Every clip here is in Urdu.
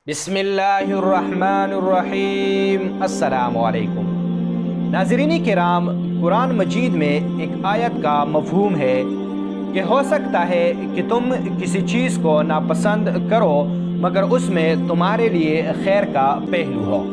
بسم اللہ الرحمن الرحیم۔ السلام علیکم ناظرین کرام، قرآن مجید میں ایک آیت کا مفہوم ہے کہ ہو سکتا ہے کہ تم کسی چیز کو ناپسند کرو مگر اس میں تمہارے لیے خیر کا پہلو ہو،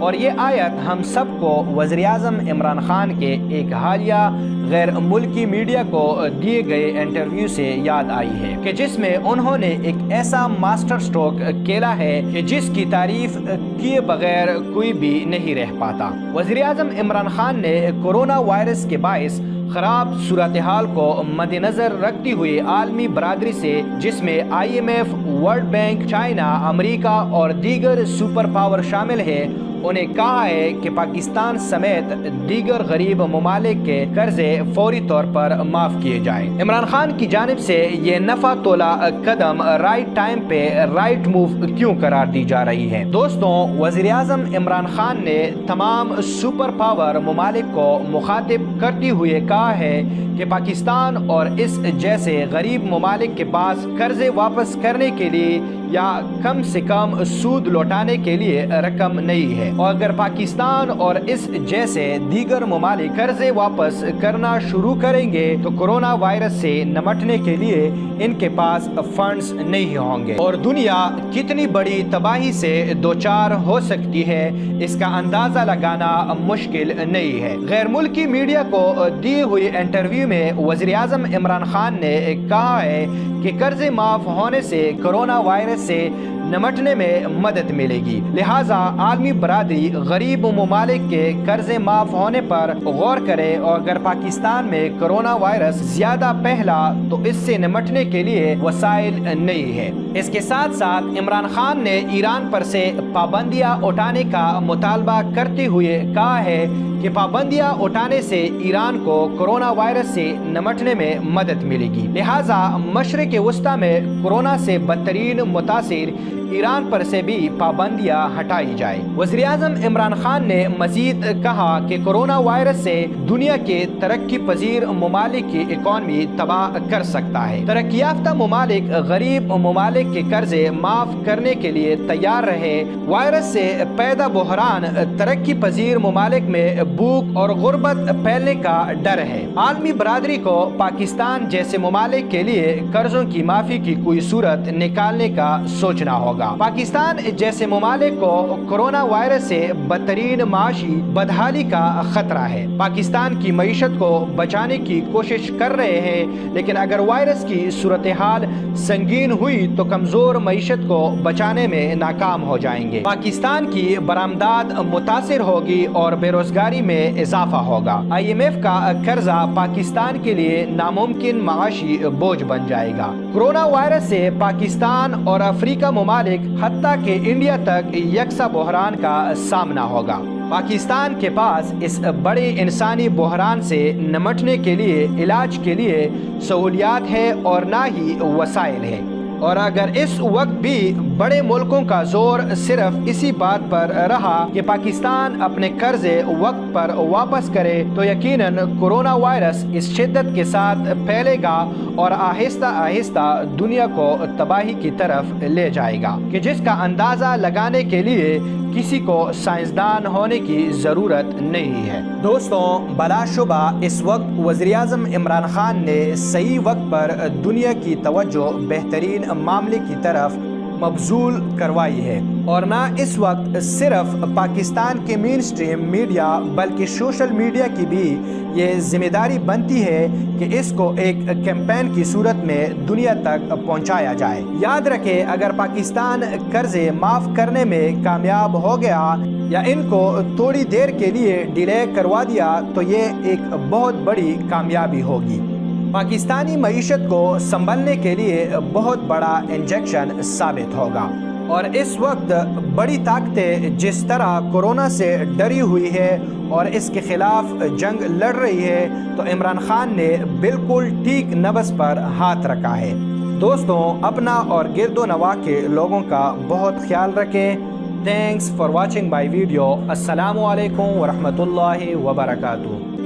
اور یہ آیت ہم سب کو وزیر اعظم عمران خان کے ایک حالیہ غیر ملکی میڈیا کو دیے گئے انٹرویو سے یاد آئی ہے کہ جس میں انہوں نے ایک ایسا ماسٹر سٹروک کھیلا ہے کہ جس کی تعریف کیے بغیر کوئی بھی نہیں رہ پاتا۔ وزیر اعظم عمران خان نے کورونا وائرس کے باعث خراب صورتحال کو مد نظر رکھتے ہوئے عالمی برادری سے، جس میں IMF، ورلڈ بینک، چائنا، امریکہ اور دیگر سپر پاور شامل ہے، انہیں کہا ہے کہ پاکستان سمیت دیگر غریب ممالک کے قرضے فوری طور پر معاف کیے جائیں۔ عمران خان کی جانب سے یہ نفع تولا قدم رائٹ ٹائم پہ رائٹ موو کیوں قرار دی جا رہی ہے؟ دوستوں، وزیر اعظم عمران خان نے تمام سپر پاور ممالک کو مخاطب کرتے ہوئے کہا ہے کہ پاکستان اور اس جیسے غریب ممالک کے پاس قرضے واپس کرنے کے لیے یا کم سے کم سود لوٹانے کے لیے رقم نہیں ہے، اور اگر پاکستان اور اس جیسے دیگر ممالک قرضے واپس کرنا شروع کریں گے تو کورونا وائرس سے نمٹنے کے لیے ان کے پاس فنڈز نہیں ہوں گے، اور دنیا کتنی بڑی تباہی سے دوچار ہو سکتی ہے اس کا اندازہ لگانا مشکل نہیں ہے۔ غیر ملکی میڈیا کو دی ہوئی انٹرویو میں وزیر اعظم عمران خان نے کہا ہے کہ قرضے معاف ہونے سے کورونا وائرس سے نمٹنے میں مدد ملے گی، لہٰذا عالمی برادری غریب ممالک کے قرضے معاف ہونے پر غور کرے، اور اگر پاکستان میں کورونا وائرس زیادہ پھیلا تو اس سے نمٹنے کے لیے وسائل نہیں ہے۔ اس کے ساتھ ساتھ عمران خان نے ایران پر سے پابندیاں اٹھانے کا مطالبہ کرتے ہوئے کہا ہے کہ پابندیاں اٹھانے سے ایران کو کورونا وائرس سے نمٹنے میں مدد ملے گی، لہٰذا مشرق وسطی میں کورونا سے بدترین متاثر ایران پر سے بھی پابندیاں ہٹائی جائے۔ وزیر اعظم عمران خان نے مزید کہا کہ کورونا وائرس سے دنیا کے ترقی پذیر ممالک کی اکانومی تباہ کر سکتا ہے۔ ترقی یافتہ ممالک غریب ممالک کے قرضے معاف کرنے کے لیے تیار رہے۔ وائرس سے پیدا بحران ترقی پذیر ممالک میں بھوک اور غربت پھیلنے کا ڈر ہے۔ عالمی برادری کو پاکستان جیسے ممالک کے لیے قرضوں کی معافی کی کوئی صورت نکالنے کا سوچنا ہوگا۔ پاکستان جیسے ممالک کو کورونا وائرس سے بدترین معاشی بدحالی کا خطرہ ہے۔ پاکستان کی معیشت کو بچانے کی کوشش کر رہے ہیں، لیکن اگر وائرس کی صورتحال سنگین ہوئی تو کمزور معیشت کو بچانے میں ناکام ہو جائیں گے۔ پاکستان کی برآمدات متاثر ہوگی اور بے روزگاری میں اضافہ ہوگا۔ IMF کا قرضہ پاکستان کے لیے ناممکن معاشی بوجھ بن جائے گا۔ کورونا وائرس سے پاکستان اور افریقہ ممالک حتیٰ کہ انڈیا تک یکساں بحران کا سامنا ہوگا۔ پاکستان کے پاس اس بڑے انسانی بحران سے نمٹنے کے لیے علاج کے لیے سہولیات ہے اور نہ ہی وسائل ہے، اور اگر اس وقت بھی بڑے ملکوں کا زور صرف اسی بات پر رہا کہ پاکستان اپنے قرضے وقت پر واپس کرے تو یقیناً کورونا وائرس اس شدت کے ساتھ پھیلے گا اور آہستہ آہستہ دنیا کو تباہی کی طرف لے جائے گا، کہ جس کا اندازہ لگانے کے لیے کسی کو سائنسدان ہونے کی ضرورت نہیں ہے۔ دوستوں، بلا شبہ اس وقت وزیر اعظم عمران خان نے صحیح وقت پر دنیا کی توجہ بہترین معاملے کی طرف مبذول کروائی ہے، اور نہ اس وقت صرف پاکستان کے مین سٹریم میڈیا بلکہ سوشل میڈیا کی بھی یہ ذمہ داری بنتی ہے کہ اس کو ایک کیمپین کی صورت میں دنیا تک پہنچایا جائے۔ یاد رکھیں، اگر پاکستان قرضے معاف کرنے میں کامیاب ہو گیا یا ان کو تھوڑی دیر کے لیے ڈیلے کروا دیا تو یہ ایک بہت بڑی کامیابی ہوگی، پاکستانی معیشت کو سنبھلنے کے لیے بہت بڑا انجیکشن ثابت ہوگا۔ اور اس وقت بڑی طاقتیں جس طرح کورونا سے ڈری ہوئی ہے اور اس کے خلاف جنگ لڑ رہی ہے، تو عمران خان نے بالکل ٹھیک نبض پر ہاتھ رکھا ہے۔ دوستوں، اپنا اور گرد و نواح کے لوگوں کا بہت خیال رکھیں۔ Thanks for watching my video. السلام علیکم ورحمۃ اللہ وبرکاتہ۔